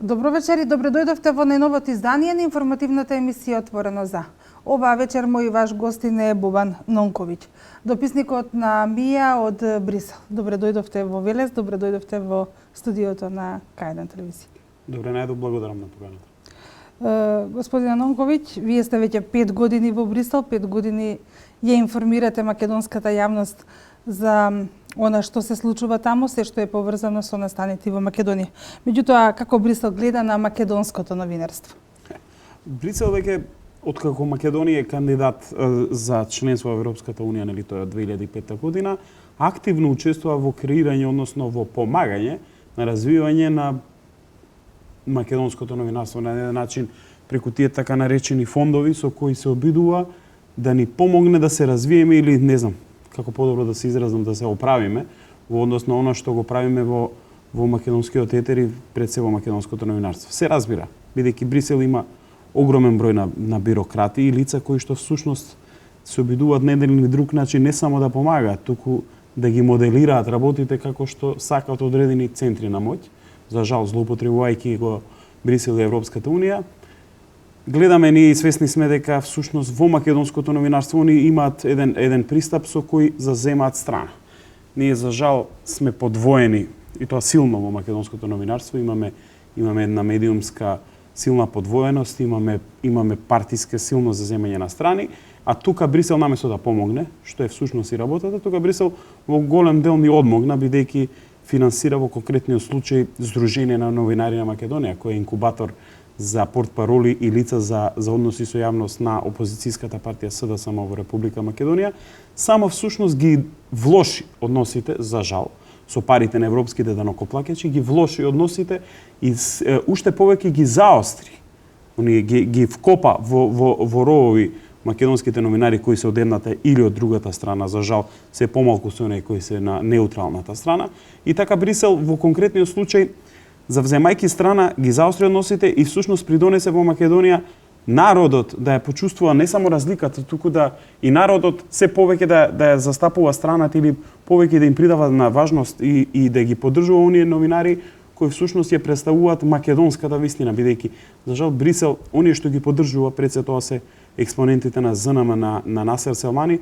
Добро вечер и добре дојдовте во најновото издание на информативната емисија Отворено за. Оваа вечер мој ваш гостин е Бобан Нонковиќ, дописникот на МИА од Брисел. Добре дојдовте во Велес, добре дојдовте во студиото на К1 телевизија. Добре, најдо благодарам на поканата. Господине Нонковиќ, вие сте веќе 5 години во Брисел, 5 години ја информирате македонската јавност за она што се случува таму, се што е поврзано со настаните во Македонија. Меѓутоа, како Брисел гледа на македонското новинарство? Брисел веќе откако Македонија е кандидат за членство во Европската унија, нели тоа од 2005 година, активно учествува во креирање, односно во помагање на развивање на македонското новинарство на еден начин преку тие така наречени фондови со кои се обидува да ни помогне да се развиеме или не знам како подобро да се изразам, да се оправиме во однос на она што го правиме во македонскиот етер и пред се во македонското новинарство. Се разбира, бидејќи Брисел има огромен број на бирократи и лица кои што всушност се обидуваат на еден или друг начин не само да помагаат, туку да ги моделираат работите како што сакаат одредени центри на моќ. За жал, злоупотребувајќи го Брисел и Европската унија, гледаме ние и свесни сме дека всушност во македонското новинарство они имаат еден пристап со кој заземаат страна. Ние за жал сме подвоени и тоа силно во македонското новинарство, имаме една медиумска силна подвоеност, имаме партиска силно заземање на страни, а тука Брисел наместо да помогне, што е всушност и работата, тука Брисел во голем дел ни одмогна бидејќи финансира во конкретниот случај Сдружение на новинари на Македонија, кој е инкубатор за портпароли и лица за односи со јавност на опозицијската партија СДСМ во Република Македонија, само всушност ги влоши односите, за жал, со парите на европските данокоплаќачи, ги влоши односите и уште повеќе ги заостри. Они ги вкопа во ровови македонските новинари кои се од едната или од другата страна, за жал, се помалку се оние кои се на неутралната страна. И така Брисел во конкретниот случај завземајќи страна, ги заостри односите и всушност придонесе во Македонија народот да ја почувствува не само разликата, туку да и народот се повеќе да ја застапува страната или повеќе да им придава на важност и да ги поддржува оние новинари кои всушност ја представуваат македонската вистина, бидејќи за жал Брисел оние што ги поддржува пред се тоа се експонентите на ЗНМ на Насер Селмани,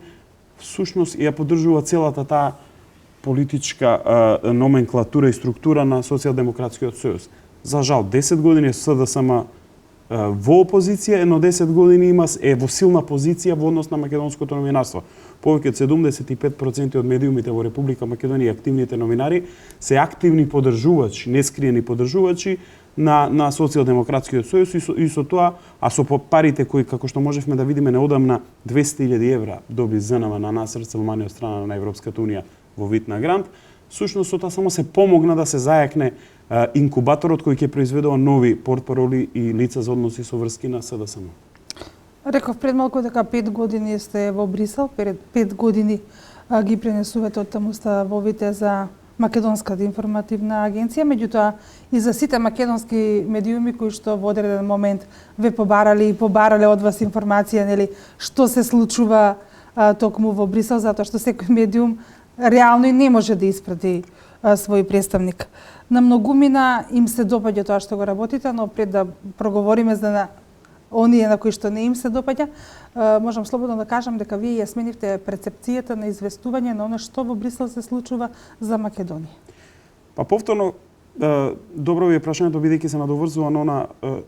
всушност ја поддржува целата таа политичка номенклатура и структура на Социјалдемократскиот сојуз. За жал, 10 години СДСМ во опозиција, едно 10 години е во силна позиција во однос на македонското новинарство. Повеќе од 75% од медиумите во Република Македонија и активните новинари се активни поддржувачи, нескриени поддржувачи на Социјалдемократскиот сојуз и со тоа, а со парите кои, како што можевме да видиме неодамна, 200.000 евра доби ЗНМ на Насер Селмани од страна на Европската унија во вид на грант, всушност со тоа само се помогна да се зајакне инкубаторот кој ќе произведува нови портпароли и лица за односи со врски на СДСМ. Реков пред малку дека 5 години сте во Брисел, пред 5 години ги пренесувате од таму ставовите за Македонската информативна агенција, меѓутоа и за сите македонски медиуми кои што во одреден момент ве побарале од вас информација, нели, што се случува токму во Брисел, затоа што секој медиум реално и не може да испрати свој представник. На многумина им се допаѓа тоа што го работите, но пред да проговориме за оние на кои што не им се допаѓа, можам слободно да кажам дека вие ја сменивте перцепцијата на известување на оно што во Брисел се случува за Македонија. Па повторно, добро ви е прашањето, бидејќи се надоврзува на она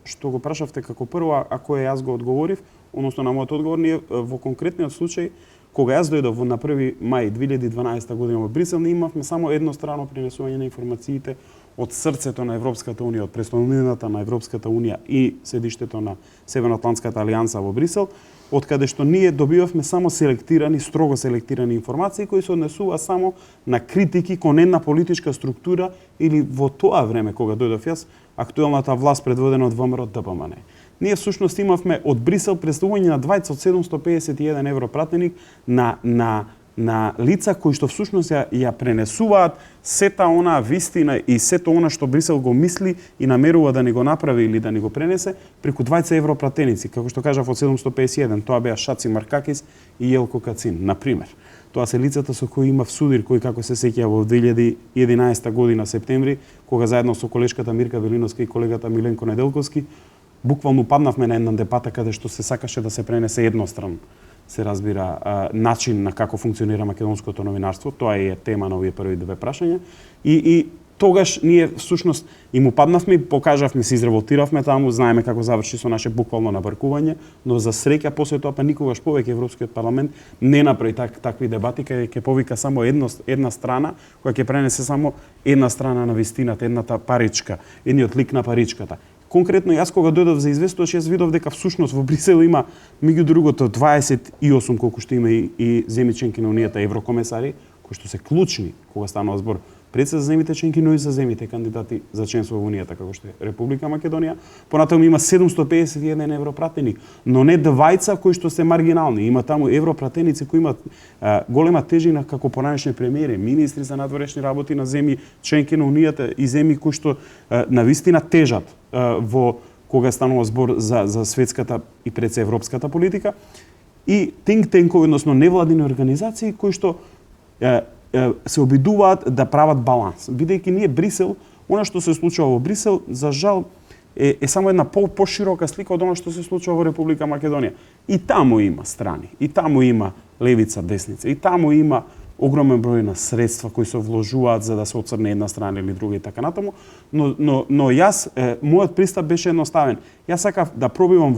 што го прашавте како прво, а кое јас го одговорив, односно на мојот одговор, ние во конкретниот случај кога јас дојдов на 1 мај 2012 година во Брисел, ние имавме само еднострано пренесување на информациите од срцето на Европската унија, од престолнината на Европската унија и седиштето на Северноатлантската алијанса во Брисел, од каде што ние добивавме само строго селектирани информации кои се однесува само на критики кон една политичка структура или во тоа време кога дојдов јас, актуелната власт предводена од ВМРО ДПМН. Ние всушност имавме од Брисел представување на двајца од 751 евро пратеник на лица кои што всушност ја пренесуваат сета она вистина и сето она што Брисел го мисли и намерува да ни го направи или да ни го пренесе преку 20 евро пратеници, како што кажав од 751, тоа беа Шаци Маркакис и Јелко Кацин, на пример. Тоа се лицата со кои имав судир, кој како се сеќа во 2011 година септември, кога заедно со колешката Мирка Велиновска и колегата Миленко Неделковски буквално паднавме на една дебата каде што се сакаше да се пренесе едностран, се разбира, начин на како функционира македонското новинарство. Тоа е тема на овие први две прашања. И тогаш ние всушност и му паднавме и покажавме, се изреволтиравме таму, знаеме како заврши со наше буквално набркување, но за среќа после тоа па никогаш повеќе Европскиот парламент не направи такви дебати каде ќе повика само една страна, која ќе пренесе само една страна на вистината, едната паричка, едниот лик на паричката. Конкретно јас кога дојдов за известувач, јас видов дека всушност во Брисел има меѓу другото 28 колку што има и земји членки на Унијата еврокомесари, кои што се клучни кога станува збор пред се за земјите членки, но и за земјите кандидати за членство во Унијата, како што е Република Македонија. Понатаму има 751 европратеник, но не двајца кои што се маргинални. Има таму европратеници кои имаат голема тежина како поранешни премиери, министри за надворешни работи на земји членки на Унијата и земји кои што навистина тежат во кога станува збор за светската и пред се европската политика, и think tank-ови, односно невладини организации кои што се обидуваат да прават баланс. Бидејќи ние Брисел, она што се случува во Брисел, за жал, е само една поширока слика од она што се случува во Република Македонија. И таму има страни, и таму има левица, десница, и таму има огромен број на средства кои се вложуваат за да се оцрне една страна или друга и така натаму, но јас мојот пристап беше едноставен. Јас сакав да пробивам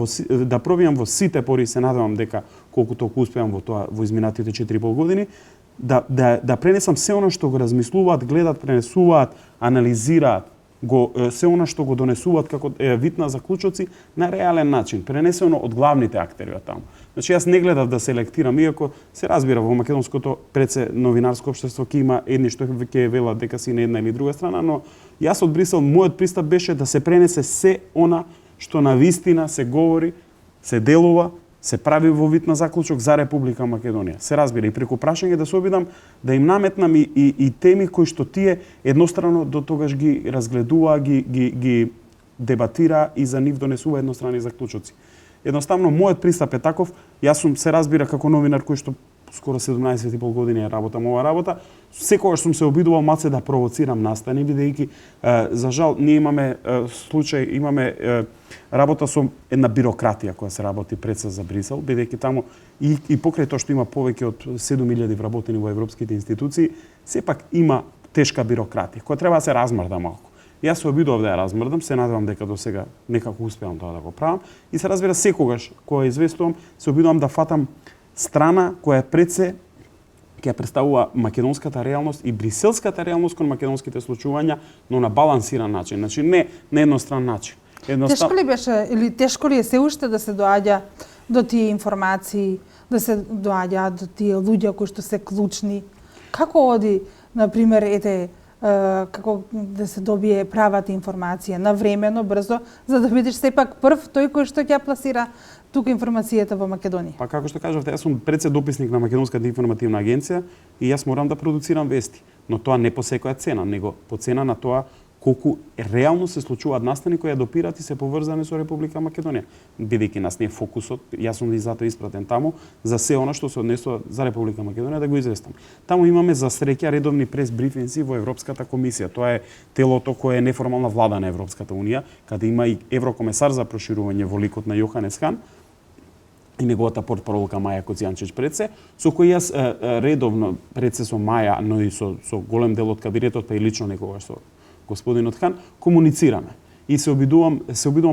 во сите пори, се надевам дека колку толку успеам во тоа во изминатите 4,5 години, да пренесам се она што го размислуваат, гледат, пренесуваат, анализираат, се она што го донесуваат како вид на заклучоци на реален начин, пренесено од главните актери од таму. Значи јас не гледав да селектирам, иако се разбира во македонското предсе новинарско општество ќе има едни што ќе велат дека си на една или друга страна, но јас од Брисел мојот пристап беше да се пренесе се она што на вистина се говори, се делува, се прави во вид на заклучок за Република Македонија. Се разбира и преку прашање да се обидам да им наметнам и теми кои што тие еднострано до тогаш ги разгледува, ги дебатира и за нив донесува едностранни заклучоци. Едноставно мојот пристап е таков, јас сум се разбира како новинар кој што скоро 17,5 години работам ова работа, секогаш сум се обидувал малце да провоцирам настани, бидејќи за жал ние имаме случај, имаме работа со една бирократија која се работи пред се за Брисел, бидејќи таму и покрај тоа што има повеќе од 7.000 вработени во европските институции, сепак има тешка бирократија која треба да се размрда малку. Јас се обидував да ја размрдам, се надевам дека до сега некако успеам тоа да го правам и се разбира секогаш кога известувам, се обидувам да фатам страна која пред се ќе представува македонската реалност и бриселската реалност кон македонските случувања, но на балансиран начин, значи не на едностран начин. Тешко ли беше или тешко ли е се уште да се доаѓа до тие информации, да се доаѓа до тие луѓе кои што се клучни? Како оди, на пример, како да се добие правата информација навремено, брзо, за да бидеш сепак прв тој кој што ќе пласира тука информацијата во Македонија? Па како што кажавте, јас сум председописник на Македонската информативна агенција и јас морам да продуцирам вести, но тоа не по секоја цена, него по цена на тоа колку реално се случуваат настани кои ја допират и се поврзани со Република Македонија. Бидејќи нас не е фокусот, јас сум и затоа испратен таму за се она што се однесува за Република Македонија да го известам. Таму имаме за среќа редовни прес брифинси во Европската комисија. Тоа е телото кое е неформална влада на Европската унија, каде има и еврокомесар за проширување во ликот на Јоханес Хан и неговата портпаролка Маја Коцјанчич предсе, со кој јас редовно предсе со Маја, но и со голем дел од кабинетот, па и лично некогаш со господинот Хан, комуницираме. И се обидувам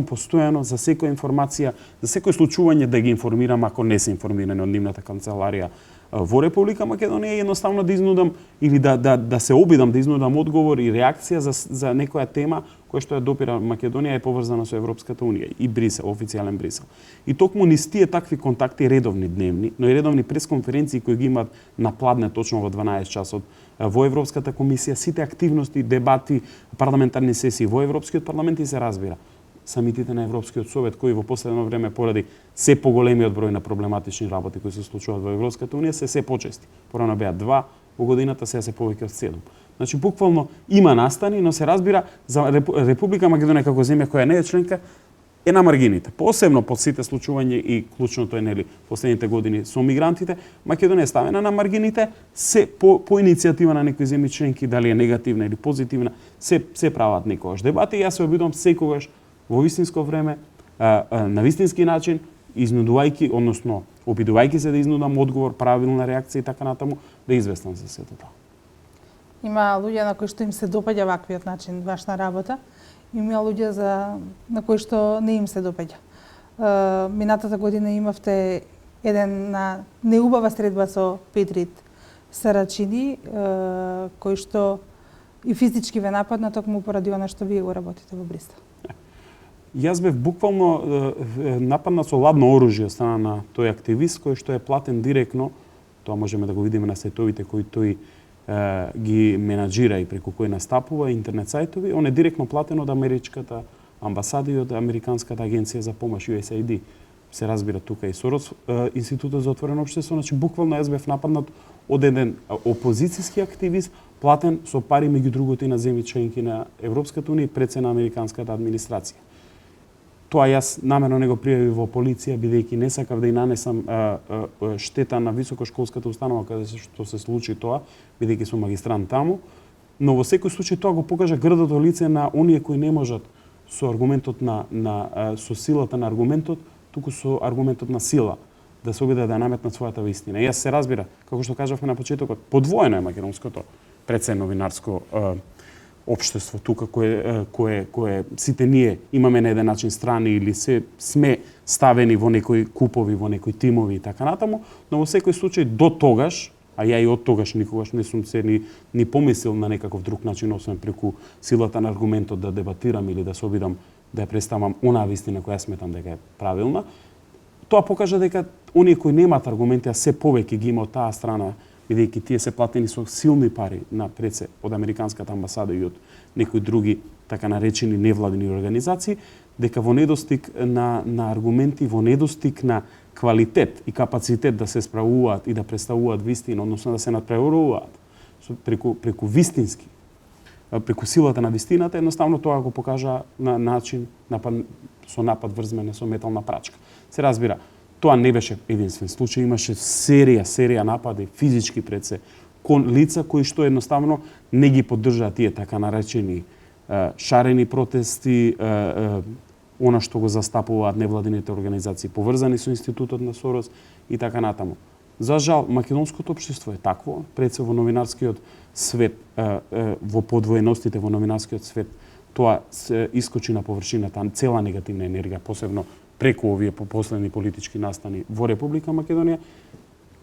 постојано за секоја информација, за секој случување да ги информирам ако не се информирани од нивната канцеларија во Република Македонија и едноставно да изнудам или да се обидам да изнудам одговор и реакција за некоја тема која што ја допира Македонија е поврзана со Европската унија и Брисел, официјален Брисел. И токму низ тие такви контакти редовни дневни, но и редовни пресконференции кои ги имаат на пладне точно во 12 часот во Европската комисија, сите активности, дебати, парламентарни сесии во Европскиот парламент и се разбира самитите на Европскиот совет кои во последно време поради се поголемиот број на проблематични работи кои се случуваат во Европската унија се почести. Порано беа 2 во годината, сега се повеќе од 7. Значи буквално има настани, но се разбира за Република Македонија како земја која не е членка е на маргините. Посебно по сите случувања и клучното е нели последните години со мигрантите, Македонија е ставена на маргините, се по иницијатива на некои земји членки, дали е негативна или позитивна, се прават некогаш дебати. Јас се обидувам секогаш во вистинско време, на вистински начин, изнудувајќи, односно обидувајќи се да изнудам одговор, правилна реакција и така натаму, да известам за сето тоа. Има луѓе на кои што им се допаѓа ваквиот начин вашна работа, има луѓе на кои што не им се допаѓа. Минатата година имавте една неубава средба со Петрит Сарачини, кој што и физички ве нападна токму поради она што вие го работите во Брисел. Јас бев буквално нападнат со ладно оружје од страна на тој активист кој што е платен директно, тоа можеме да го видиме на сајтовите кои тој ги менаџира и преку кој настапува, интернет сајтови, он е директно платен од америчката амбасада и од Американската агенција за помош USAID. Се разбира тука и Сорос, Институтот за отворено општество, значи буквално јас бев нападнат од еден опозицијски активист, платен со пари меѓу другото и на земји членки на Европската унија и пред се на Американската администрација. Тоа јас намерно не го пријавив во полиција, бидејќи не сакав да и нанесам штета на високошколската установа каде што се случи тоа, бидејќи сум магистрант таму, но во секој случај тоа го покажа грдото лице на оние кои не можат со аргументот со силата на аргументот, туку со аргументот на сила да се обидат да наметнат својата вистина. Јас се разбира, како што кажавме на почетокот, подвоено е македонското предсе новинарско општество тука кое сите ние имаме на еден начин страни или сме ставени во некои купови, во некои тимови и така натаму, но во секој случај до тогаш, а ја и од тогаш никогаш не сум се ни помислил на некаков друг начин, освен преку силата на аргументот да дебатирам или да се обидам да ја представам онаа вистина која сметам дека е правилна. Тоа покажа дека оние кои немаат аргументи, а се повеќе ги има од таа страна, бидејќи тие се платени со силни пари на предсе од Американската амбасада и од некои други така наречени невладини организации, дека во недостиг на аргументи, во недостиг на квалитет и капацитет да се справуваат и да представуваат вистина, односно да се надпреваруваат преку вистински, преку силата на вистината, едноставно тоа го покажа на начин со напад врз мене со метална прачка. Се разбира, тоа не беше единствен случај, имаше серија напади физички пред се кон лица кои што едноставно не ги поддржаат тие така наречени шарени протести, она што го застапуваат невладините организации поврзани со Институтот на Сорос и така натаму. За жал, македонското општество е такво, пред се во новинарскиот свет, во подвоеностите во новинарскиот свет, тоа се искочи на површината, цела негативна енергија, посебно преку овие последни политички настани во Република Македонија.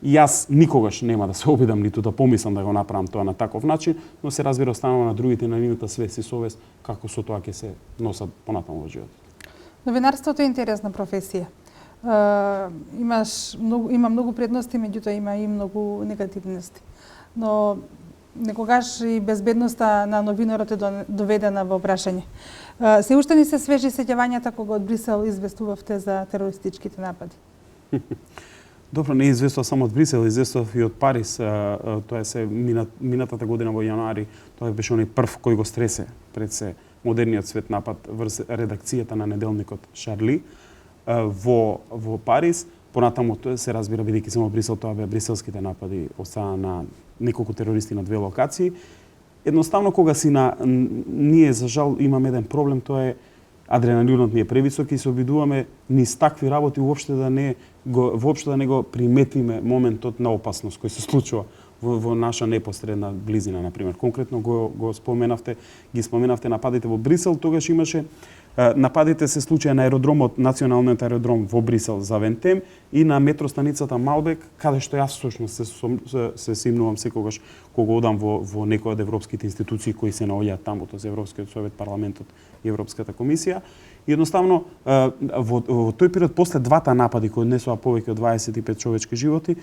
Јас никогаш нема да се обидам ниту да помислам да го направам тоа на таков начин, но се разбира останува на другите на нивната свест и совест како со тоа ќе се носат понатаму во животот. Новинарството е интересна професија. Има многу предности, меѓутоа има и многу негативности. Но некогаш и безбедноста на новинарот е доведена во прашање. Се уште ни се свежи сеќавањата кога од Брисел известувавте за терористичките напади? Добро, не известував само од Брисел, известував и од Париз. Тоа се минатата година во јануари, тоа беше оној прв кој го стресе пред се модерниот свет напад врз редакцијата на неделникот Шарли во Париз. Понатаму се разбира, бидејќи само Брисел, тоа беа бриселските напади од страна на неколку терористи на две локации. Едноставно, кога ние за жал имаме еден проблем, тоа е адреналинот ни е превисок и се обидуваме низ такви работи воопште да не го приметиме моментот на опасност кој се случува во наша непосредна близина, например. Конкретно ги споменавте нападите во Брисел, тогаш имаше нападите се случија на аеродромот, националниот аеродром во Брисел за Вентем и на метростаницата Малбек, каде што јас всушност се симнувам секогаш кога одам во некоја од европските институции кои се наоѓаат таму, тоа е Европскиот совет, парламентот и Европската комисија. И едноставно во тој период после двата напади кои однесоа повеќе од 25 човечки животи,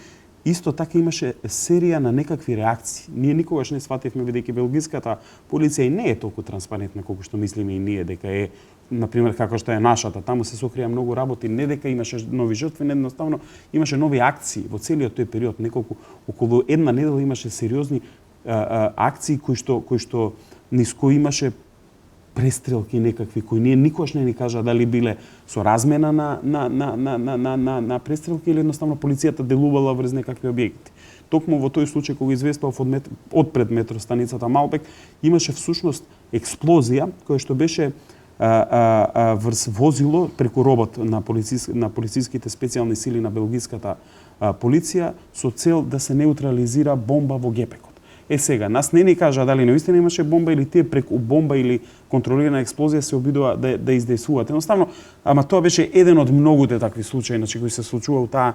исто така имаше серија на некакви реакции. Ние никогаш не свативме, бидејќи белгиската полиција и не е толку транспарентна колку што мислиме и ние дека е, например, како што е нашата. Таму се сокрија многу работи, не дека имаше нови жртви, не едноставно имаше нови акции во целиот тој период. Околу една недела имаше сериозни акции кои што низ кои имаше престрелки некакви кои ние никош не ни кажа дали биле со размена на престрелки или едноставно полицијата делувала врз некакви објекти. Токму во тој случај кога известував од пред метростаницата Малбек, имаше всушност експлозија која што беше врз возило преку робот на полицијските специјални сили на белгиската полиција со цел да се неутрализира бомба во гепекот. Сега, нас не ни кажа дали наистина имаше бомба или тие преку бомба или контролирана експлозија се обидува да издействуваат. Едноставно, ама тоа беше еден од многуте такви случаи, значи кои се случува таа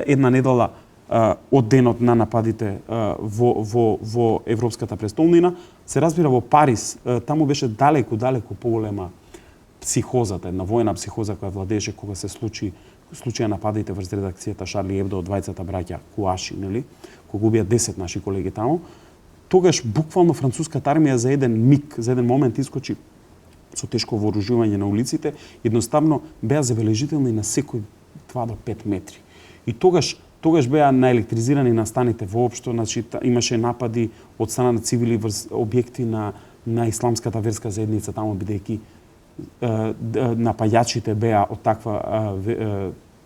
една недела од денот на нападите во европската престолнина. Се разбира во Париз, таму беше далеку поголема психозата, една воена психоза која владееше кога се случија нападите врз редакцијата Шарли Ебдо од двајцата браќа Куаши, нели, кога убија 10 наши колеги таму. Тогаш буквално француската армија за еден миг, за еден момент искочи со тешко вооружување на улиците, едноставно беа забележителни на секој 2 до 5 метри. И тогаш беа наелектризирани настаните воопшто, значи имаше напади од страна на цивили врз објекти на исламската верска заедница таму, бидејќи напаѓачите беа од таква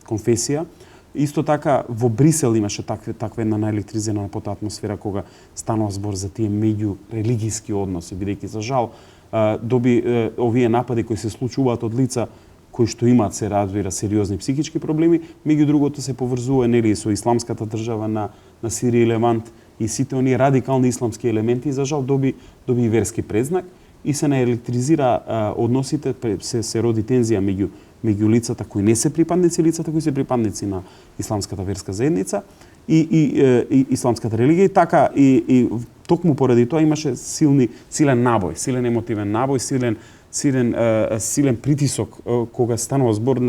конфесија. Исто така во Брисел имаше таква една наелектризирана потоа атмосфера кога станува збор за тие меѓурелигиски односи, бидејќи за жал овие напади кои се случуваат од лица кои што имаат, се разбира, сериозни психички проблеми, меѓу другото се поврзува нели со исламската држава на Сирија и Левант и сите оние радикални исламски елементи, за жал доби и верски предзнак и се наелектризира односите, се роди тензија меѓу лицата кои не се припадници, лицата кои се припадници на исламската верска заедница и исламската религија. И така и токму поради тоа имаше силен набој, силен емотивен набој, силен притисок кога станува збор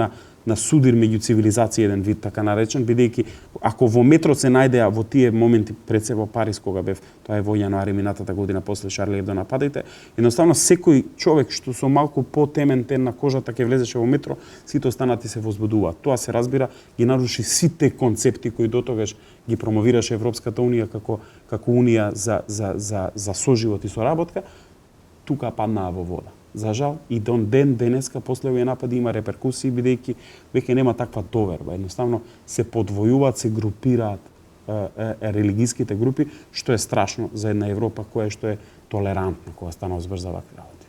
на судир меѓу цивилизации, еден вид така наречен, бидејќи ако во метро се најдеа во тие моменти пред се во Париз кога бев, тоа е во јануари минатата година после Шарли Ебдо нападите, едноставно секој човек што со малку потемен тен на кожата ќе влезеше во метро, сите останати се возбудуваат. Тоа се разбира ги наруши сите концепти кои дотогаш ги промовираше Европската унија како унија за соживот и соработка, тука паднаа во вода. За жал, и денеска после овие напади има реперкусии, бидејќи веќе нема таква доверба. Едноставно се подвојуваат, се групираат религиските групи, што е страшно за една Европа која што е толерантна, кога станува збор за вакви работи.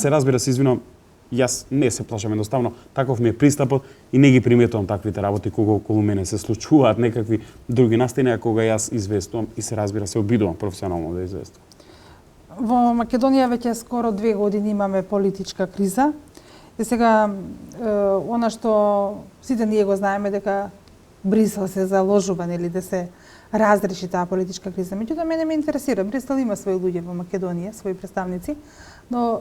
Се разбира, се извинувам, јас не се плашам, едноставно таков ми е пристапот и не ги приметувам таквите работи кога околу мене се случуваат некакви други настани, кога јас известувам и се разбира, се обидувам професионално да известувам. Во Македонија веќе скоро 2 години имаме политичка криза. И сега, она што сите ние го знаеме дека Брисел се заложува нели да се разреши таа политичка криза. Меѓутоа мене ме интересира, Брисел има свои луѓе во Македонија, свои представници, но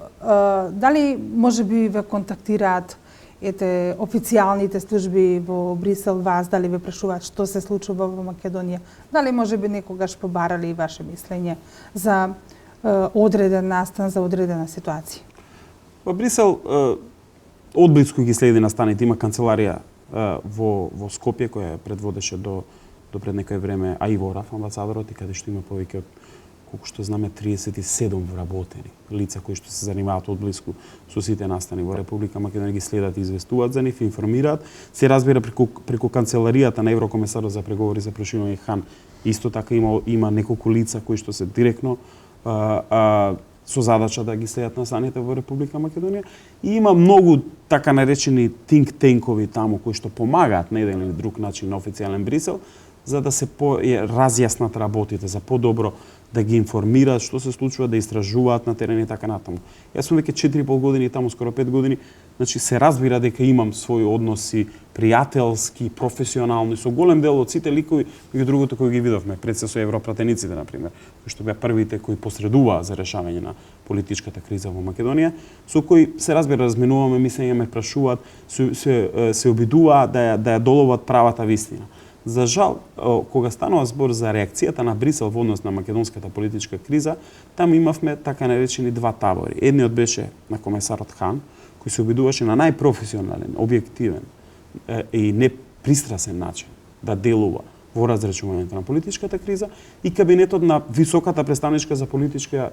дали можеби ве контактираат официјалните служби во Брисел вас, дали ве прашуваат што се случува во Македонија, дали можеби некогаш побарали ваше мислење за одреден настан, за одредена ситуација? Во Брисел одблиску ги следи настаните. Има канцеларија во Скопје која предводеше до пред некој време Аиво Раф, амбасадорот, и каде што има повеќе од, колку што знаме, 37 вработени лица кои што се занимаваат одблиску со сите настани во Република Македонија, ги следат и известуваат за нив, информираат. Се разбира преку канцеларијата на Еврокомесарот за преговори за проширување Хан, исто така има неколку лица кои што се директно со задача да ги следат настаните во Република Македонија. И има многу така наречени think tankoви таму кои што помагаат на еден или друг начин на официјален Брисел за да се разјаснат работите, за подобро да ги информираат што се случува, да истражуваат на терен и така натаму. Јас сум веќе 4,5 години таму, скоро 5 години, значи се разбира дека имам своји односи пријателски, професионални со голем дел од сите ликови, меѓу другото кои ги видовме пред се со европратениците на пример, кои што беа првите кои посредуваа за решавање на политичката криза во Македонија, со кои се разбира разменуваме мислење, ме прашуваат, се обидуваат да ја доловат правата вистина. За жал, кога станува збор за реакцијата на Брисел во однос на македонската политичка криза, там имавме така наречени два табори. Едниот беше на комесарот Хан, кој се обидуваше на најпрофесионален, објективен и непристрасен начин да делува во разрешувањето на политичката криза, и кабинетот на високата представничка за политичка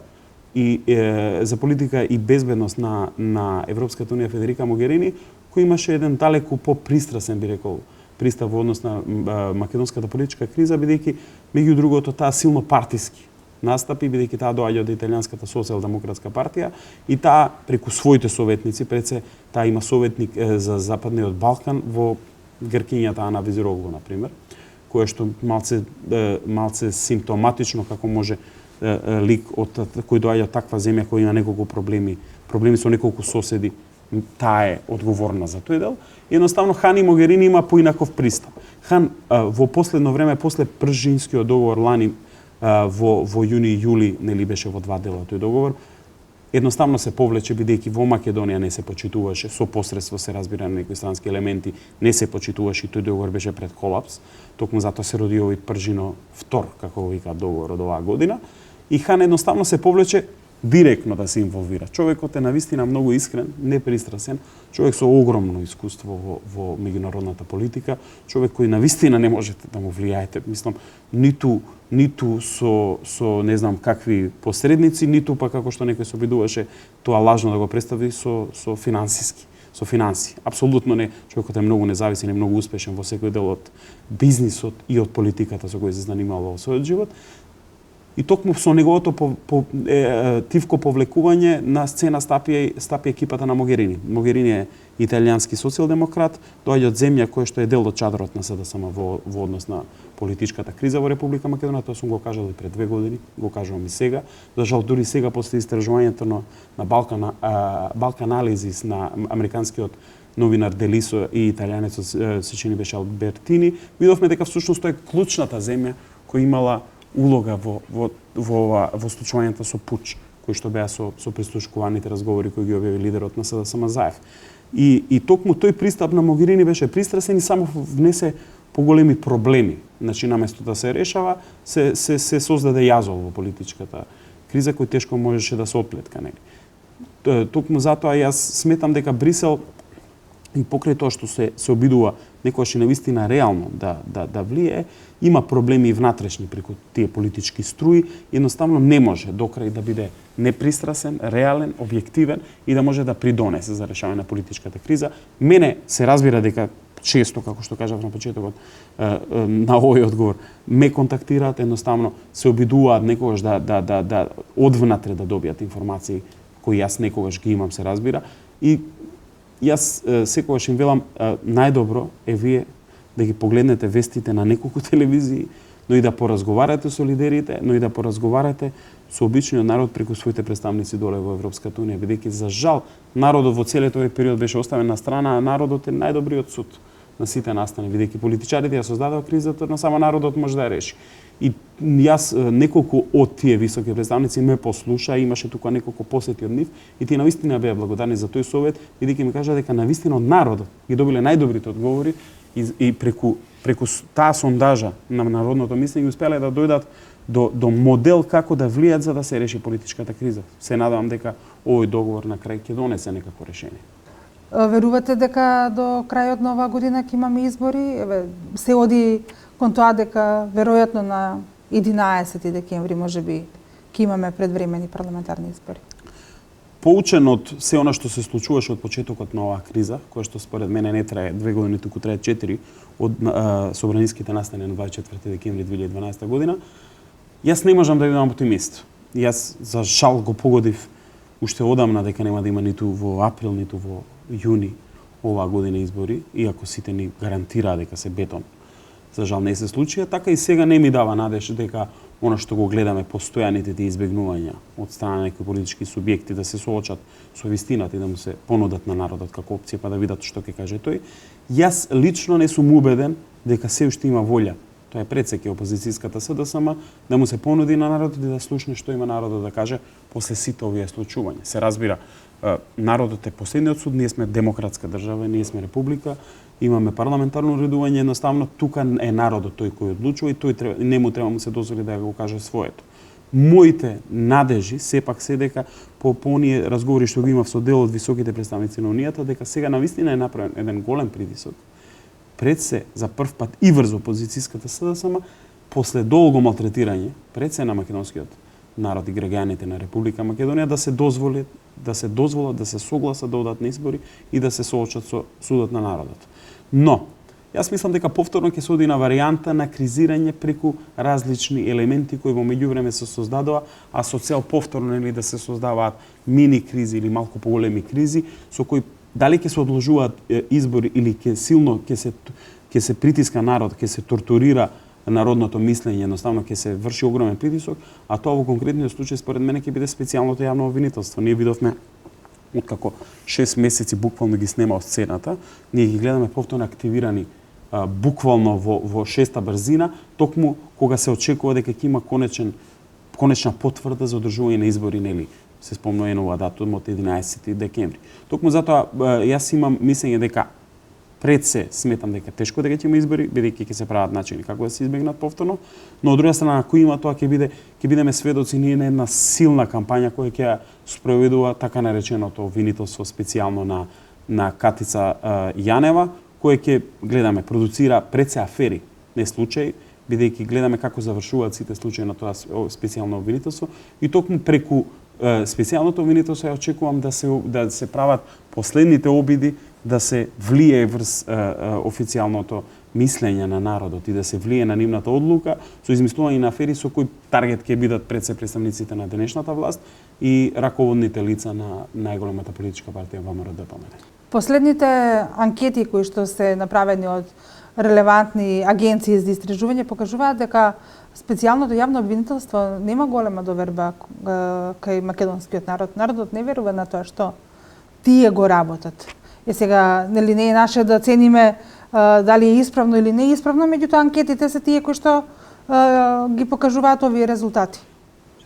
за политика и безбедност на Европската унија Федерика Могерини, кој имаше еден далеку попристрасен, би рекол, пристап во однос на македонската политичка криза, бидејќи меѓу другото таа силно партиски настапи, бидејќи таа доаѓа од италијанската социјалдемократска партија и таа преку своите советници, пред се таа има советник за Западниот Балкан во гркињата Ана Визироглу, например, кое што малце симптоматично како може лик од кој доаѓа од таква земја која има неколку проблеми со неколку соседи, таа е одговорна за тој дел. Едноставно Хан и Могерини има поинаков пристап. Хан во последно време, после Пржинскиот договор лани во јуни и јули, нели беше во два дела тој договор, едноставно се повлече, бидејќи во Македонија не се почитуваше, со посредство се разбира на некои странски елементи, не се почитуваше и тој договор беше пред колапс. Токму затоа се роди овој Пржино втор, како го викаат договор од оваа година. И Хан едноставно се повлече директно да се инволвира. Човекот е навистина многу искрен, непристрасен, човек со огромно искуство во меѓународната политика, човек кој навистина не можете да му влијаете, мислам, ниту со не знам какви посредници, ниту па како што некој се обидуваше тоа лажно да го представи со финанси. Апсолутно не. Човекот е многу независен и многу успешен во секој дел од бизнисот и од политиката со кој се занимава во својот живот. И токму со неговото тивко повлекување на сцена стапи екипата на Могерини. Могерини е италијански социјалдемократ, доаѓа од земја која што е дел од чадрот на СДСМ во однос на политичката криза во Република Македонија. Тоа сум го кажал и пред 2 години, го кажувам и сега. За жал, дури сега после истражувањето на Балканализис на американскиот новинар Делисо и италијанецот се чини беше Албертини, видовме дека всушност тоа е клучната земја која имала улога во случувањето со пуч, кои што беа со прислушкуваните разговори кои ги објави лидерот на СДСМ Заев. И токму тој пристап на Могерини беше пристрасен и само внесе поголеми проблеми. Значи, наместо да се решава, се создаде јазол во политичката криза кој тешко можеше да се отплетка. Токму затоа јас сметам дека Брисел и покрај тоа што се обидува некојаш и навистина реално да влие, има проблеми и внатрешни преку тие политички струи, едноставно не може докрај да биде непристрасен, реален, објективен и да може да придонесе за решавање на политичката криза. Мене се разбира дека често, како што кажав на почетокот на овој одговор, ме контактираат, едноставно се обидуваат некогаш да одвнатре да добијат информации кои јас некогаш ги имам, се разбира. И јас секогаш им велам, најдобро е вие да ги погледнете вестите на неколку телевизии, но и да поразговарате со лидерите, но и да поразговарате со обичниот народ преку своите представници доле во Европската унија, бидејќи за жал народот во целиот овој период беше оставен на страна, а народот е најдобриот суд на сите настани, бидејќи политичарите ја создадоа кризата, но само народот може да ја реши. И јас неколку од тие високи представници ме послуша, имаше тука неколку посети од нив и тие навистина беа благодарни за тој совет, бидејќи ми кажа дека навистина од народот ги добиле најдобрите одговори и преку таа сондажа на народното мислење успеале да дојдат до модел како да влијат за да се реши политичката криза. Се надевам дека овој договор на крај ќе донесе некакво решение. Верувате дека до крајот на оваа година ќе имаме избори? Се оди кон тоа дека веројатно на 11 декември можеби ќе имаме предвремени парламентарни избори. Поучен од се она што се случуваше од почетокот на оваа криза, која што според мене не трае 2 години, туку трае 4 од собраниските настани на 24 декември 2012 година, јас не можам да бидам оптимист. Јас за жал го погодив уште одамна дека нема да има ниту во април, ниту во јуни оваа година избори, иако сите ни гарантираа дека се бетон. За жал не се случија, така и сега не ми дава надеж дека она што го гледаме постојаните тие избегнувања од страна на некои политички субјекти да се соочат со вистината и да му се понудат на народот како опција па да видат што ќе каже тој. Јас лично не сум убеден дека се уште има волја. Тоа е прецеки опозицијската СДСМ да му се понуди на народот и да слушне што има народот да каже после сите овие случувања. Се разбира, народот е последниот суд, ние сме демократска држава, ние сме република, имаме парламентарно уредување, едноставно тука е народот тој кој одлучува и тој не му треба му се дозволи да го каже своето. Моите надежи сепак се дека по оние разговори што ги имав со дел од високите представници на унијата, дека сега навистина е направен еден голем притисок пред се за прв пат и врз опозицијската СДСМ после долго малтретирање пред се на македонскиот народ и граѓаните на Република Македонија да се дозволат да се согласат да одат на избори и да се соочат со судот на народот. Но јас мислам дека повторно ќе се оди на варијанта на кризирање преку различни елементи кои во меѓувреме се создадоа, а со цел повторно да се создаваат мини кризи или малку поголеми кризи со кои дали ќе се одложуваат избори или ќе се притиска народ, ќе се тортурира народното мислење, едноставно ќе се врши огромен притисок, а тоа во конкретниот случај според мене ќе биде специјалното јавно обвинителство. Ние видовме откако 6 месеци буквално ги снема од сцената, ние ги гледаме повторно активирани буквално во шеста брзина, токму кога се очекува дека ќе има конечна потврда за одржување на избори, нели? Се спомнува нова датум од 11 декември. Токму затоа јас имам мислење дека пред се сметам дека тешко дека ќе има избори, бидејќи ќе се прават начини како да се избегнат повторно, но од друга страна ако има тоа ќе бидеме сведоци ние на една силна кампања која ќе спроведува така нареченото обвинителство специјално на Катица Јанева, кој ќе гледаме продуцира пред се афери, не случаи, бидејќи гледаме како завршуваат сите случаи на тоа специјално обвинителство и токму преку специјалното обвинителство ја очекувам да се прават последните обиди да се влие врз официјалното мислење на народот и да се влие на нивната одлука со измислување на афери со кои таргет ќе бидат пред се представниците на денешната власт и раководните лица на најголемата политичка партија ВМРО-ДПМН. Последните анкети кои што се направени од релевантни агенции за истражување покажуваат дека специјалното јавно обвинителство нема голема доверба кај македонскиот народ. Народот не верува на тоа што тие го работат. Сега, нели не е наше да цениме дали е исправно или не е исправно, меѓутоа анкетите се тие кои што ги покажуваат овие резултати.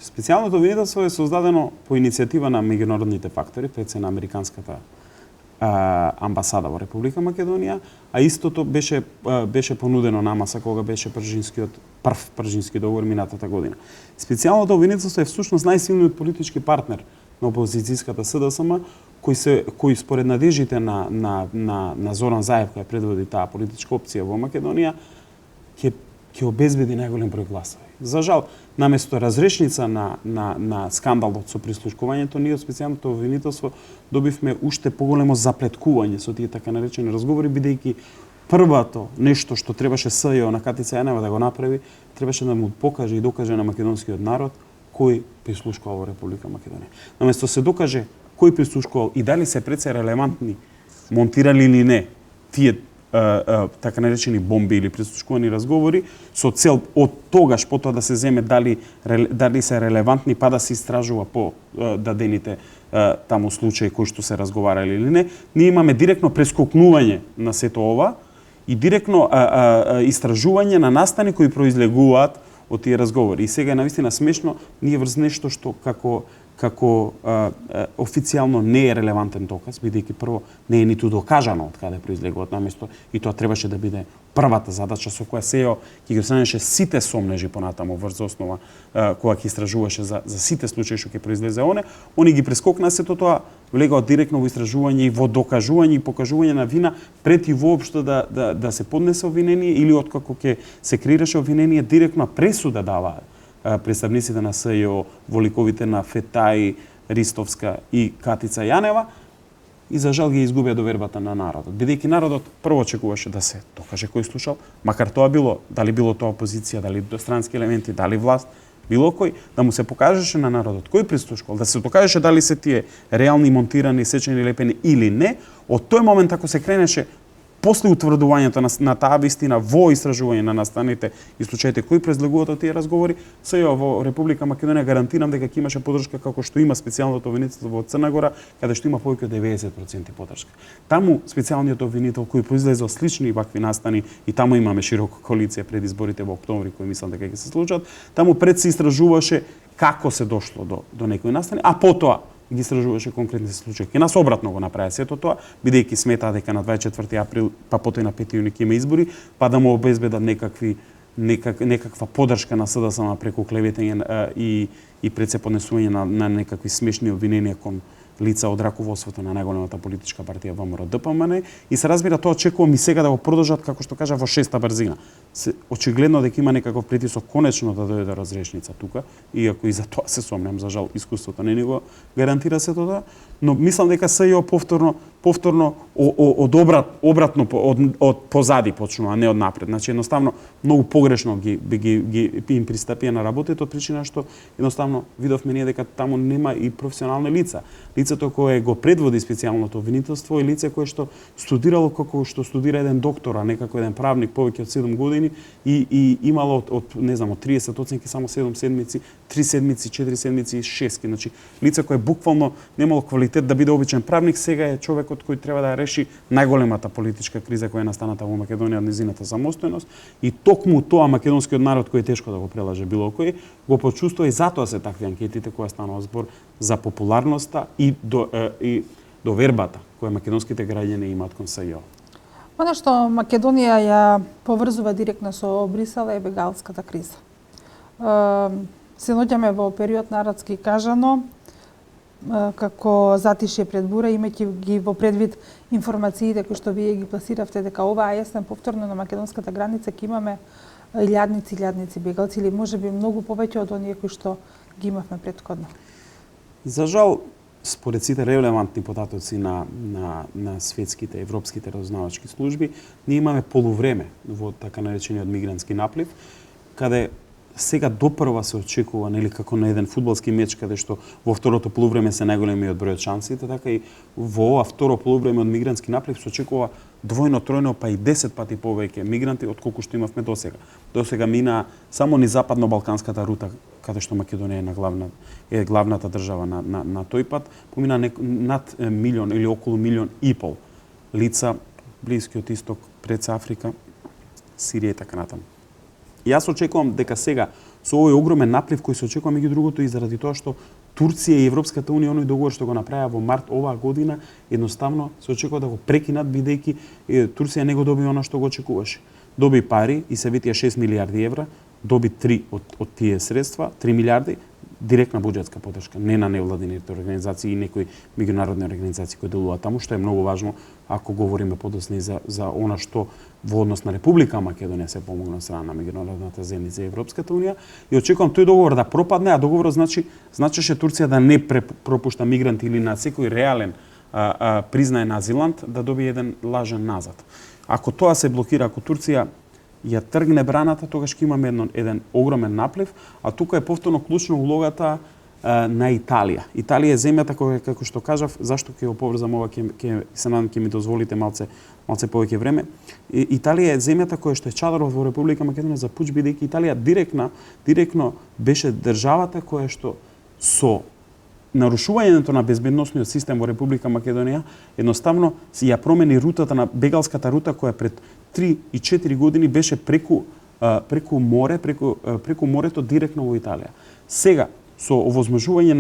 Специјалното обвинителство е создадено по иницијатива на меѓународните фактори, пред се на американската амбасада во Република Македонија, а истото беше понудено намаса кога беше прв пржински договор минатата година. Специјалното обвинителство е всушност најсилниот политички партнер на опозицијската СДСМ, кој според надежите на Зоран Заев, кој предводи таа политичка опција во Македонија, ќе обезбеди најголем број гласови. За жал, наместо разрешница на скандалот со прислушкувањето, ние од специјалното обвинителство добивме уште поголемо заплеткување со тие така наречени разговори, бидејќи првото нешто што требаше СЈО на Катица Јанева да го направи, требаше да му покаже и докаже на македонскиот народ кој прислушкувал во Република Македонија. Наместо се докаже кој прислушкувал и дали се пред се релевантни, монтирали или не тие така наречени бомби или прислушкувани разговори, со цел од тогаш потоа да се земе дали се релевантни, па да се истражува по дадените таму случаи кои што се разговарали или не, ние имаме директно прескокнување на сето ова и директно истражување на настани кои произлегуваат од тие разговори. И сега е навистина смешно, ние врз нешто што како официјално не е релевантен доказ, бидејќи прво не е ниту докажано од каде произлегуваат, наместо и тоа требаше да биде првата задача со која СЈО ќе ги останеше сите сомнежи понатаму врз основа кога ќе истражуваше за сите случаи што ќе произлезе они ги прескокна сето тоа, влегаат директно во истражување и во докажување и покажување на вина пред и воопшто да се поднесе обвинение или откако ќе се креираше обвинение, директно пресуда даваа представниците на СЈО во ликовите на Фетај, Ристовска и Катица Јанева и за жал ги изгубија довербата на народот. Бидејќи народот прво очекуваше да се докаже кој слушал, макар тоа дали било тоа опозиција, дали странски елементи, дали власт, било кој, да му се покажеше на народот кој прислушкувал, да се докажеше дали се тие реални, монтирани, сечени, лепени или не, од тој момент ако се кренеше после утврдувањето на таа вистина во истражување на настаните и случаите кои произлегуваат од тие разговори, СЈО во Република Македонија гарантирам дека ќе имаше поддршка како што има специјалното обвинителство во Црна Гора, каде што има повеќе од 90% поддршка. Таму специјалниот обвинител кој произлезе од слични вакви настани и таму имаме широка коалиција пред изборите во октомври кои мислам дека ќе се случат, таму пред се истражуваше како се дошло до некои настани, а потоа ги истражуваше конкретни случаи. Ке нас обратно го направи сето тоа, бидејќи сметаа дека на 24 април, па потоа на 5 јуни ќе има избори, па да му обезбедат некаква поддршка на СДСМ преку клеветење и пред се поднесување на некакви смешни обвиненија кон лица од раководството на најголемата политичка партија ВМРО-ДПМН и се разбира тоа очекувам и сега да го продолжат како што кажа во шеста брзина. Очигледно дека има некаков притисок конечно да дојде разрешница тука, иако и за тоа се сомнам, за жал искуството не ни го гарантира се тоа, но мислам дека СЈО повторно обратно од позади почнува, а не од напред. Значи едноставно многу погрешно ги им пристапија на работите од причина што едноставно видовме ние дека таму нема и професионални лица. Лицето кое го предводи специјалното обвинителство е лице кое што студирало како што студира еден доктор, а не како еден правник повеќе од 7 години и имало од не знам од 30 оценки само 7 седмици, 3 седмици, 4 седмици и 6. Значи лице кое буквално немало квалитет да биде обичен правник, сега е човекот кој треба да реши најголемата политичка криза која е настаната во Македонија од незината самостојност и токму тоа македонскиот народ кој е тешко да го прелаже било кој го почувствува и затоа се такви анкетите која станува збор за популарноста и довербата која македонските граѓани имаат кон СЈО. Она што Македонија ја поврзува директно со Брисел е бегалската криза. Се наоѓаме во период народски кажано, како затишје пред бура, имајќи ги во предвид информациите кои што вие ги пласиравте дека оваа есен повторно на македонската граница ќе имаме илјадници бегалци или можеби многу повеќе од оние кои што ги имавме претходно. За жал, според сите релевантни податоци на светските, европските разузнавачки служби, ние имаме полувреме во така наречениот мигрантски наплив, каде сега допрва се очекува, нели како на еден фудбалски меч каде што во второто полувреме се најголемиот број од шансите, така и во ова второ полувреме од мигрантски наплив се очекува двојно, тројно, па и 10 пати повеќе мигранти од колку што имавме досега. Досега мина само низ западно-балканската рута, каде што Македонија е главната држава на тој пат, помина над милион или околу 1,5 милион лица Блискиот исток, пред Африка, Сирија и така натаму. Јас очекувам дека сега со овој огромен наплив кој се очекува меѓу другото и заради тоа што Турција и Европската унија оној договор што го направија во март оваа година едноставно се очекува да го прекинат бидејќи Турција не го доби она што го очекуваше. Доби пари и се витија 6 милиарди евра, доби 3 од тие средства, 3 милиарди директна буџетска поддршка, не на невладините организации и некои меѓународни организации кои делуваат таму, што е многу важно ако говориме подоцна за она што во однос на Република Македонија се помогна од страна на меѓународната заедница и Европската унија и очекувам тој договор да пропадне, а договорот значеше Турција да не пропушта мигранти или на секој реален признаен азилант да добие еден лажен назад. Ако тоа се блокира, ако Турција ја тргне браната, тогаш ќе имаме еден огромен наплив, а тука е повторно клучна улогата на Италија. Италија е земјата која, како што кажав, зашто ќе го поврзам ова, се надам ќе ми дозволите малце повеќе време. Италија е земјата која што е чадарот во Република Македонија за пуч, бидејќи Италија директно беше државата која што со нарушувањето на безбедносниот систем во Република Македонија едноставно ја промени рутата на бегалската рута која пред 3 и 4 години беше преку морето директно во Италија. Сега со овозможување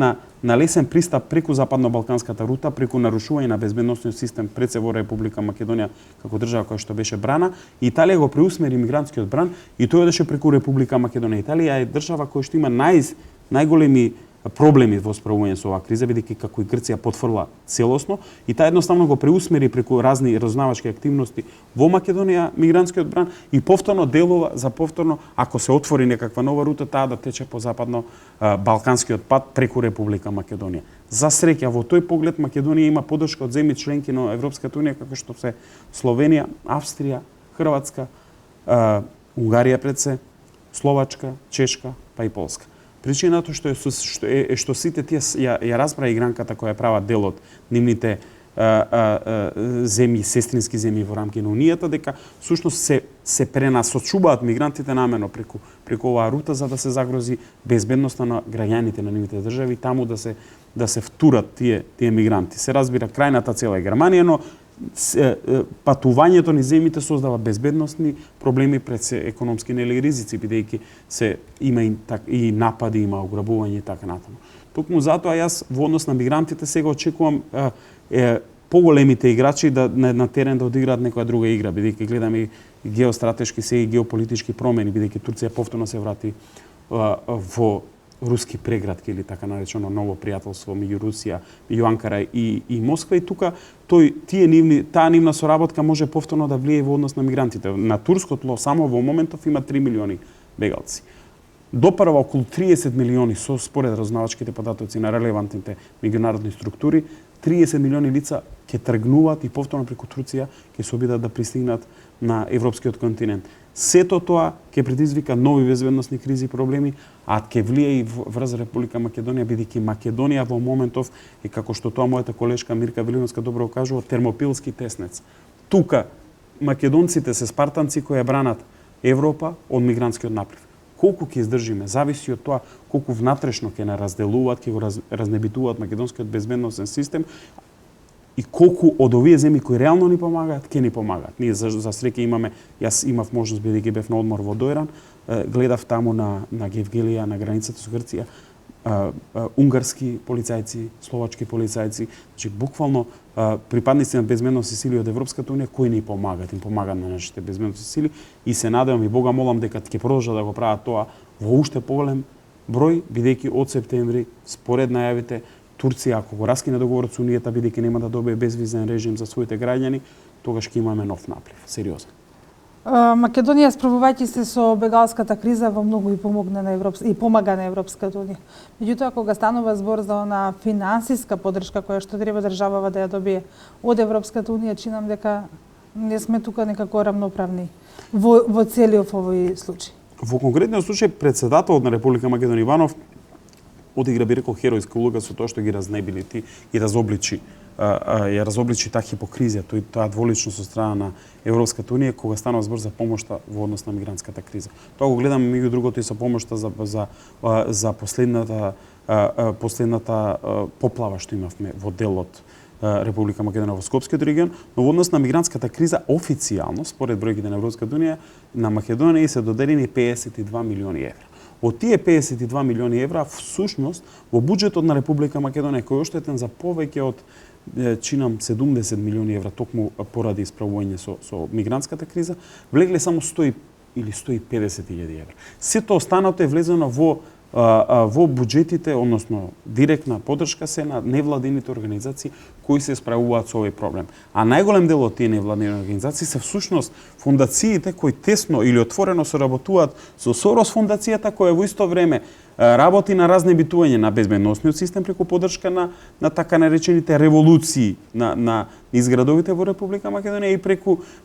на лесен пристап преку западно-балканската рута, преку нарушување на безбедносниот систем пред се во Република Македонија како држава која што беше брана, Италија го преусмери мигрантскиот бран и тој одеше преку Република Македонија. Италија е држава која што има најголеми проблеми во справување со оваа криза, бидејќи како и Грција потфрла целосно и таа едноставно го преусмери преку разни разузнавачки активности во Македонија мигрантскиот бран и повторно делува за повторно, ако се отвори некаква нова рута, таа да тече по западно балканскиот пат преку Република Македонија. За среќа во тој поглед Македонија има поддршка од земји членки на Европската унија како што се Словенија, Австрија, Хрватска, Унгарија пред се, Словачка, Чешка, па и Полска. Причината што сите тие ја разбра игранката која права дел од нивните земји, сестрински земји во рамки на Унијата, дека сушност се пренасочуваат мигрантите намерно преку оваа рута за да се загрози безбедноста на граѓаните на нивните држави, таму да се втурат тие мигранти. Се разбира, крајната цел е Германија, но патувањето низ земјите создава безбедносни проблеми пред се економски ризици, бидејќи се има и напади, има ограбување и така натаму. Токму затоа јас во однос на мигрантите сега очекувам поголемите играчи на терен да одиграат некоја друга игра, бидејќи гледаме и геостратешки и геополитички промени, бидејќи Турција повторно се врати во руски преградки или така наречено ново пријателство меѓу Русија, меѓу Анкара и Москва, и тука таа нивна соработка може повторно да влие во однос на мигрантите. На турско тло само во моментов има 3 милиони бегалци. Допарва околу 30 милиони според разузнавачките податоци на релевантните меѓународни структури, 30 милиони лица ќе тргнуваат и повторно преку Турција ќе се обидат да пристигнат на европскиот континент. Сето тоа ќе предизвика нови безбедносни кризи и проблеми, а ќе влие и врз Република Македонија, бидејќи Македонија во моментов е, како што тоа мојата колешка Мирка Велиновска добро кажува, термопилски теснец. Тука македонците се спартанци кои ја бранат Европа од мигрантскиот наплив. Колку ќе издржиме, зависи од тоа колку внатрешно ќе не разделуваат, ќе го разнебитуваат македонскиот безбедносен систем и колку од овие земји кои реално ни помагаат, ќе ни помагаат. Ние за среќа имаме, јас имав можност бидејќи бев на одмор во Дојран, гледав таму на Гевгелија, на границата со Грција, унгарски полицајци, словачки полицајци, значи буквално припадници на безбедносни сили од Европската унија кои ни помагаат, им помагаат на нашите безбедносни сили и се надевам и Бога молам дека ќе продолжат да го прават тоа во уште поголем број, бидејќи од септември според најавите Турција, ако го раскине договорот со Унијата, бидејќи нема да добие безвизен режим за своите граѓани, тогаш ќе имаме нов наплив, сериозен. Македонија, справувајќи се со бегалската криза, во многу и помага на Европската унија. Меѓутоа, кога станува збор за она финансиска поддршка која што треба државава да ја добие од Европската унија, чинам дека не сме тука некако рамноправни во целиот овој случај. Во конкретниот случај, председателот на Република Македонија Иванов одигра, би рекол, херојска улога со тоа што ги разнебили ти и ја разобличи таа хипокризија, тоа дволично со страна на Европската унија кога станува збор за помошта во однос на мигрантската криза. Тоа го гледаме меѓу другото и со помошта за последната поплава што имавме во делот Република Македонија во Скопскиот регион, но во однос на мигрантската криза официјално според бројките на Европската унија на Македонија се доделени 52 милиони евра. Од тие 52 милиони евра, всушност, во буџетот на Република Македонија, кој е оштетен за повеќе од чинам 70 милиони евра, токму поради исправување со мигрантската криза, влегле само 100 или 150.000 евра. Сето останато е влезено во буџетите, односно директна поддршка се на невладините организации кои се справуваат со овој проблем. А најголем дел од тие невладини организации се всушност фондациите кои тесно или отворено соработуваат со Сорос фондацијата, која во исто време работи на разнебитување на безбедносниот систем преку поддршка на така наречените револуции на изградовите во Република Македонија и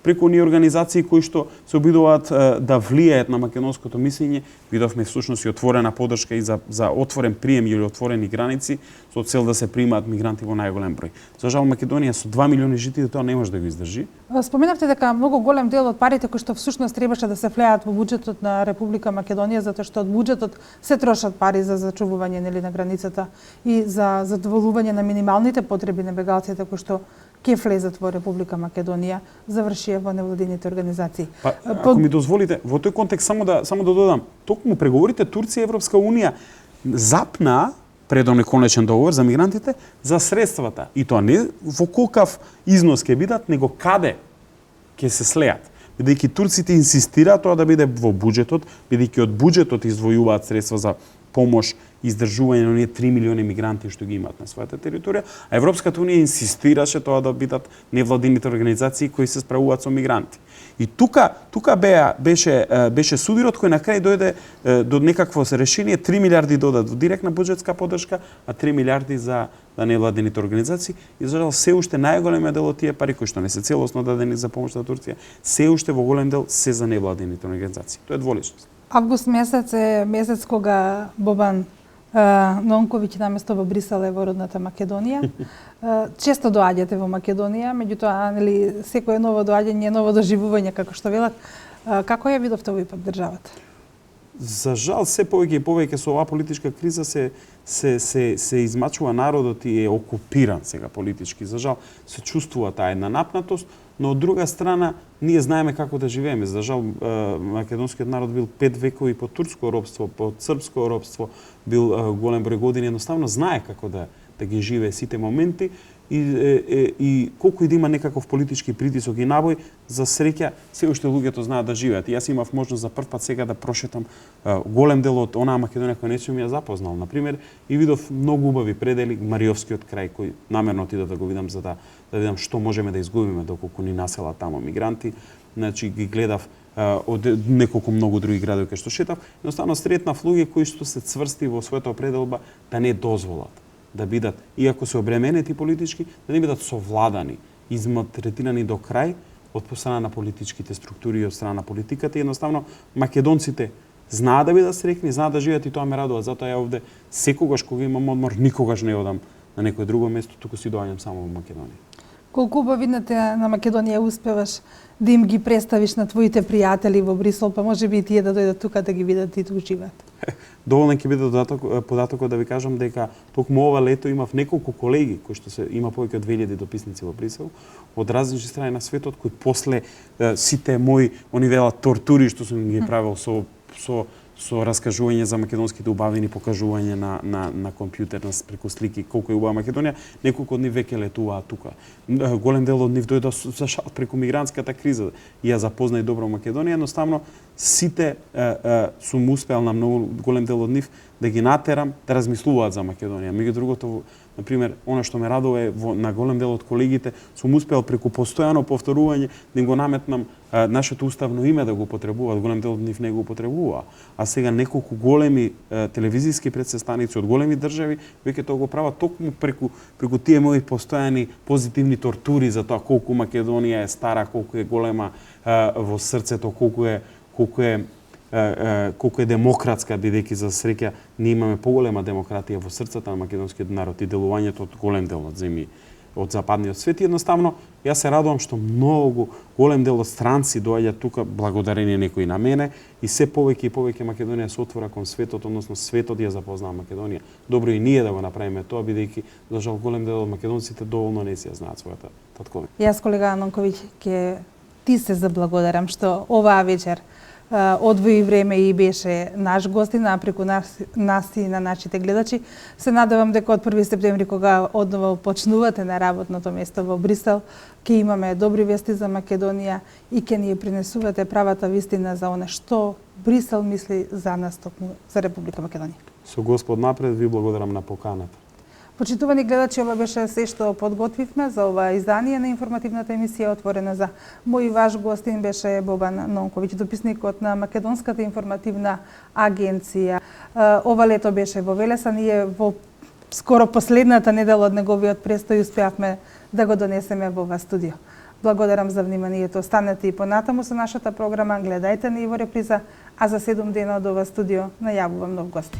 преку ни организации кои што се обидуваат да влијаат на македонското мислење. Видовме всушност и отворена поддршка и за отворен прием или отворени граници со цел да се примаат мигранти во најголем број. За жал Македонија со 2 милиони жители тоа не може да го издржи. Споменавте дека многу голем дел од парите кои што всушност требаше да се влеат во буџетот на Република Македонија, затоа што од буџетот се трошат пари за зачувување на границата и за задоволување на минималните потреби на бегалците кои што ќе влезат во Република Македонија, завршија во невладините организации. Ако ми дозволите, во тој контекст само да додам, токму преговорите Турција и Европска унија запна пред оној конечен договор за мигрантите за средствата. И тоа не во колкав износ ќе бидат, него каде ќе се слеат. Бидејќи турците инсистираат тоа да биде во буџетот, бидејќи од буџетот издвојуваат средства за помош и издржување на оние 3 милиони мигранти што ги имаат на својата територија, а Европската унија инсистираше тоа да бидат невладините организации кои се справуваат со мигранти. И тука беше судирот кој на крај дојде до некакво решение, 3 милиарди додат во директна буџетска поддршка, а 3 милиарди за невладините организации. И за жал се уште најголемиот дел од тие пари кои што не се целосно дадени за помош на Турција, се уште во голем дел се за невладините организации. Тоа е дволичност. Август месец е месец кога Бобан Нонковиќ наместо во Брисел е во родната Македонија. Често доаѓате во Македонија, меѓутоа секое ново доаѓање е ново доживување, како што велат. Како ја видовте овој пат државата? За жал, се повеќе и повеќе со оваа политичка криза се измачува народот и е окупиран сега политички. За жал, се чувствува таа една напнатост, но од друга страна ние знаеме како да живееме. За жал, македонскиот народ бил 5 векови под турско робство, под српско робство, бил голем број години, едноставно знае како да ги живее сите моменти и колку и да има некаков политички притисок и набој, за среќа се уште луѓето знаат да живеат. И јас имав можност за прв пат сега да прошетам голем дел од онаа Македонија која не сум ја запознал, на пример, и видов многу убави предели, Мариовскиот крај, кој намерно отидов да го видам за да видам што можеме да изгубиме доколку ни населат таму мигранти. Значи ги гледав од неколку многу други градови кај што шетав, едноставно сретнав луѓе кои што се цврсти во својата определба да не дозволат да бидат, иако се обременети политички, да не бидат совладани, измалтретирани до крај од страна на политичките структури и од страна на политиката. И едноставно македонците знаат да бидат среќни, знаат да живеат и тоа ме радува. Затоа ја овде секогаш кога имам одмор, никогаш не одам на некое друго место, туку си доаѓам само во Македонија. Колку убавината на Македонија успеваш да им ги представиш на твоите пријатели во Брисел, па може би и тие да дојдат тука да ги видат и да уживаат? Доволен ќе биде податокот да ви кажам дека токму ова лето имав неколку колеги кои што има повеќе од 2000 дописници во Брисел од различни страни на светот, кои после сите мои тортури што сум ги правил со раскажување за македонските убавини, покажување на компјутер, преку слики, колку е убава Македонија, неколку од нив веќе летуваат тука. Голем дел од нив дојдоа за шал преку мигрантската криза и ја запознај добро Македонија, едноставно сите сум успеал на многу голем дел од нив да ги натерам да размислуваат за Македонија. Меѓу другото, на пример, она што ме радува е на голем дел од колегите сум успеал преку постојано повторување да им го наметнам нашето уставно име да го употребуваат, голем дел од нив не го употребуваа. А сега неколку големи телевизиски претставници од големи држави веќе тоа го прават токму преку тие мои постојани позитивни тортури за тоа колку Македонија е стара, колку е голема во срцето, колку е демократска, бидејќи за среќа ние имаме поголема демократија во срцата на македонскиот народ и делувањето од голем дел од земји од западниот свет. И едноставно, јас се радувам што многу голем дел од странци доаѓаат тука благодарение некои на мене и се повеќе и повеќе Македонија се отвора кон светот, односно светот ја запознава Македонија. Добро и ние да го направиме тоа, бидејќи за жал голем дел од македонците доволно не си ја знаат својата татковина. Јас, колега Анонковиќ, ќе ти се заблагодарам што оваа вечер одвои време и беше наш гостин, а преку нас и на нашите гледачи. Се надевам дека од 1 септември, кога одново почнувате на работното место во Брисел, ќе имаме добри вести за Македонија и ќе ни принесувате правата вистина за оне што Брисел мисли за нас, за Република Македонија. Со Господ напред ви благодарам на поканата. Почитувани гледачи, ова беше се што подготвивме за ова издание на информативната емисија Отворена за. Мој ваш гостин беше Бобан Нонковиќ, дописникот на Македонската информативна агенција. Ова лето беше во Велеса, ние во скоро последната недела од неговиот престој успеавме да го донесеме во ова студио. Благодарам за вниманието. Останете и понатаму со нашата програма, гледајте ни во реприза, а за 7 дена од ова студио најавувам нов гост.